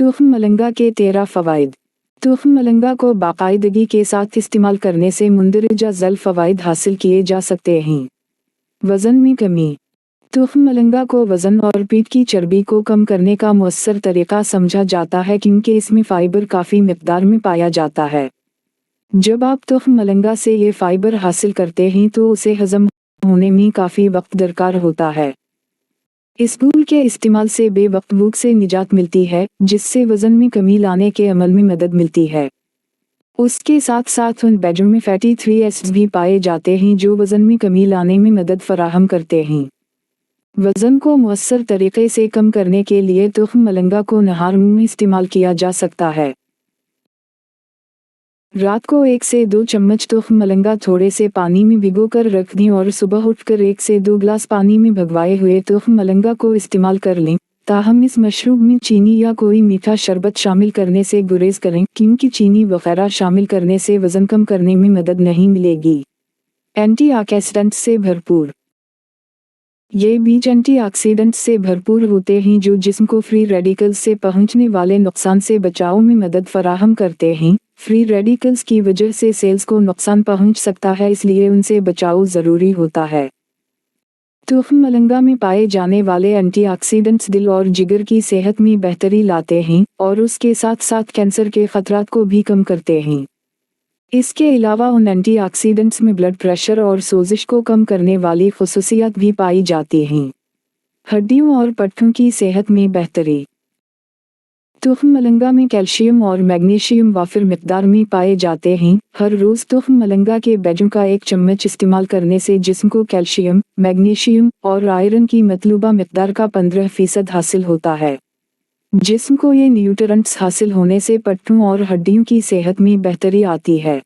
तुख्म मलंगा के 13 फ़वाइद। तुख्म मलंगा को बाकायदगी के साथ इस्तेमाल करने से मुंदरजा ज़ल फ़वाइद हासिल किए जा सकते हैं। वज़न में कमी। तुख्म मलंगा को वज़न और पीठ की चर्बी को कम करने का मुअस्सर तरीक़ा समझा जाता है क्योंकि इसमें फ़ाइबर काफ़ी मिक़दार में पाया जाता है। जब आप तुख्म मलंगा से ये फ़ाइबर हासिल करते हैं तो उसे हज़म होने में काफ़ी वक्त दरकार होता है। इस फूल के इस्तेमाल से बेवक्त भूख से निजात मिलती है, जिससे वज़न में कमी लाने के अमल में मदद मिलती है। उसके साथ साथ उन बेजों में फैटी 3 एसिड्स भी पाए जाते हैं जो वज़न में कमी लाने में मदद फराहम करते हैं। वज़न को मुअस्सर तरीक़े से कम करने के लिए तुख्म मलंगा को नहार में इस्तेमाल किया जा सकता है। रात को 1 से 2 चम्मच तुख्म मलंगा थोड़े से पानी में भिगोकर रख दें और सुबह उठकर 1 से 2 गिलास पानी में भगवाए हुए तुख्म मलंगा को इस्तेमाल कर लें। ताहम इस मशरूब में चीनी या कोई मीठा शरबत शामिल करने से गुरेज करें क्योंकि चीनी वगैरह शामिल करने से वज़न कम करने में मदद नहीं मिलेगी। एंटीऑक्सीडेंट से भरपूर। ये बीज एंटीऑक्सीडेंट से भरपूर होते हैं जो जिस्म को फ्री रेडिकल्स से पहुंचने वाले नुकसान से बचाव में मदद फराहम करते हैं। फ्री रेडिकल्स की वजह से सेल्स को नुकसान पहुंच सकता है, इसलिए उनसे बचाव ज़रूरी होता है। तुख्म मलंगा में पाए जाने वाले एंटीऑक्सीडेंट्स दिल और जिगर की सेहत में बेहतरी लाते हैं और उसके साथ साथ कैंसर के खतरात को भी कम करते हैं। इसके अलावा उन एंटीऑक्सीडेंट्स में ब्लड प्रेशर और सोजिश को कम करने वाली खुसूसियात भी पाई जाती हैं। हड्डियों और पट्टों की सेहत में बेहतरी। तुख्म मलंगा में कैल्शियम और मैग्नीशियम वाफिर मिक़दार में पाए जाते हैं। हर रोज़ तुख्म मलंगा के बेजों का 1 चम्मच इस्तेमाल करने से जिस्म को कैल्शियम, मैग्नीशियम और आयरन की मतलूबा मिक़दार का 15% हासिल होता है। जिस्म को ये न्यूट्रिएंट्स हासिल होने से पट्टों और हड्डियों की सेहत में बेहतरी आती है।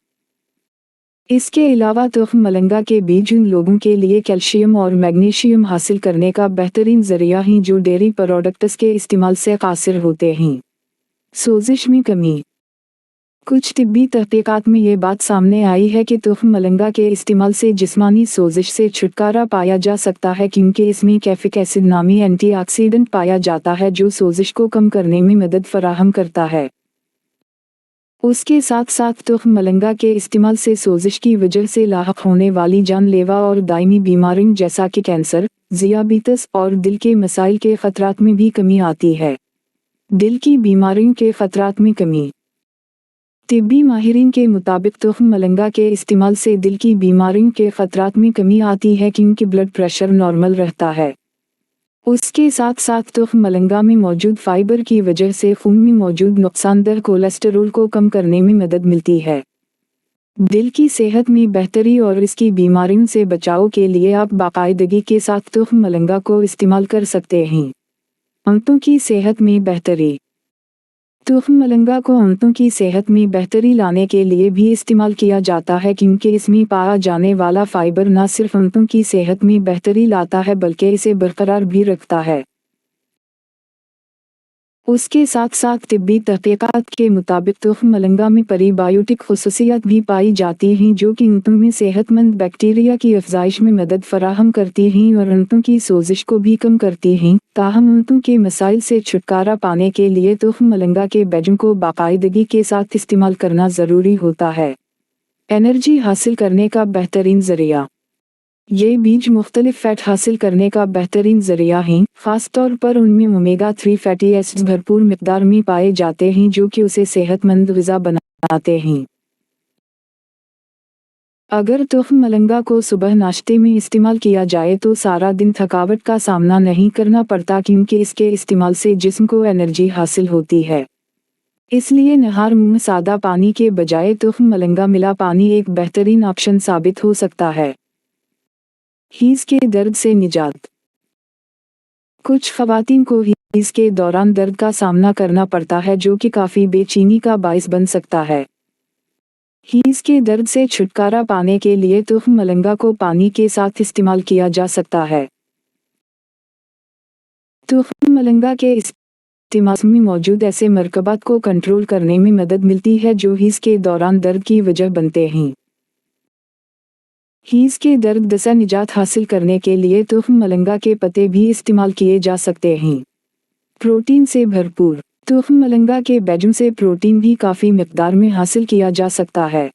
इसके अलावा तुख्म मलंगा के बीज उन लोगों के लिए कैल्शियम और मैग्नीशियम हासिल करने का बेहतरीन ज़रिया हैं जो डेयरी प्रोडक्ट्स के इस्तेमाल से कासिर होते हैं। सोजिश में कमी। कुछ तिब्बी तहक़ीक़ात में ये बात सामने आई है कि तुख्म मलंगा के इस्तेमाल से जिस्मानी सोजिश से छुटकारा पाया जा सकता है क्योंकि इसमें कैफिक एसिड नामी एंटीऑक्सीडेंट पाया जाता है जो सोजिश को कम करने में मदद फराहम करता है। उसके साथ साथ तुख्म मलंगा के इस्तेमाल से सोजिश की वजह से लाहक होने वाली जानलेवा और दायमी बीमारियों जैसा कि कैंसर, ज़ियाबितस और दिल के मसाइल के ख़तरात में भी कमी आती है। दिल की बीमारियों के ख़तरात में कमी। तिब्बी माहिरीन के मुताबिक तुख्म मलंगा के इस्तेमाल से दिल की बीमारियों के ख़तरात में कमी आती है क्योंकि ब्लड प्रेशर नॉर्मल रहता है। उसके साथ साथ तुख्म मलंगा में मौजूद फाइबर की वजह से खून में मौजूद नुकसानदेह कोलेस्टेरोल को कम करने में मदद मिलती है। दिल की सेहत में बेहतरी और इसकी बीमारियों से बचाव के लिए आप बाकायदगी के साथ तुख्म मलंगा को इस्तेमाल कर सकते हैं। आंतों की सेहत में बेहतरी। तुख्म मलंगा को आंतों की सेहत में बेहतरी लाने के लिए भी इस्तेमाल किया जाता है क्योंकि इसमें पाया जाने वाला फाइबर न सिर्फ आंतों की सेहत में बेहतरी लाता है बल्कि इसे बरकरार भी रखता है। उसके साथ साथ तिब्बी तहक़ीक़ात के मुताबिक तुख्म मलंगा में प्रीबायोटिक खुसूसियात भी पाई जाती हैं जो कि आंतों में सेहतमंद बैक्टीरिया की अफ़ज़ाइश में मदद फराहम करती हैं और आंतों की सोजिश को भी कम करती हैं। ताहम आंतों के मसाइल से छुटकारा पाने के लिए तुख्म मलंगा के बेजों को बाकायदगी के साथ इस्तेमाल करना ज़रूरी होता है। एनर्जी हासिल करने का बेहतरीन ज़रिया। ये बीज मुख्तलिफ फ़ैट हासिल करने का बेहतरीन ज़रिया हैं, ख़ास तौर पर उनमें ओमेगा 3 फैटी एसिड्स भरपूर मिक़दार में पाए जाते हैं जो कि उसे सेहतमंद ग़िज़ा बनाते हैं। अगर तुख्म मलंगा को सुबह नाश्ते में इस्तेमाल किया जाए तो सारा दिन थकावट का सामना नहीं करना पड़ता क्योंकि इसके इस्तेमाल से जिस्म को एनर्जी हासिल होती है। इसलिए नहार में सादा पानी के बजाय तुख्म मलंगा मिला पानी एक बेहतरीन ऑप्शन साबित हो सकता है। हीज़ के दर्द से निजात। कुछ ख़वातीन को हीज़ के दौरान दर्द का सामना करना पड़ता है जो कि काफ़ी बेचैनी का बाइस बन सकता है। हीज़ के दर्द से छुटकारा पाने के लिए तुख्म मलंगा को पानी के साथ इस्तेमाल किया जा सकता है। तुख्म मलंगा के इस्तेमाल में मौजूद ऐसे मरकबात को कंट्रोल करने में मदद मिलती है जो हीज़ के दौरान दर्द की वजह बनते हैं। हीज़ के दर्द से निजात हासिल करने के लिए तुख्म मलंगा के पत्ते भी इस्तेमाल किए जा सकते हैं। प्रोटीन से भरपूर। تخم ملنگا کے بیجوں سے پروٹین بھی کافی مقدار میں حاصل کیا جا سکتا ہے۔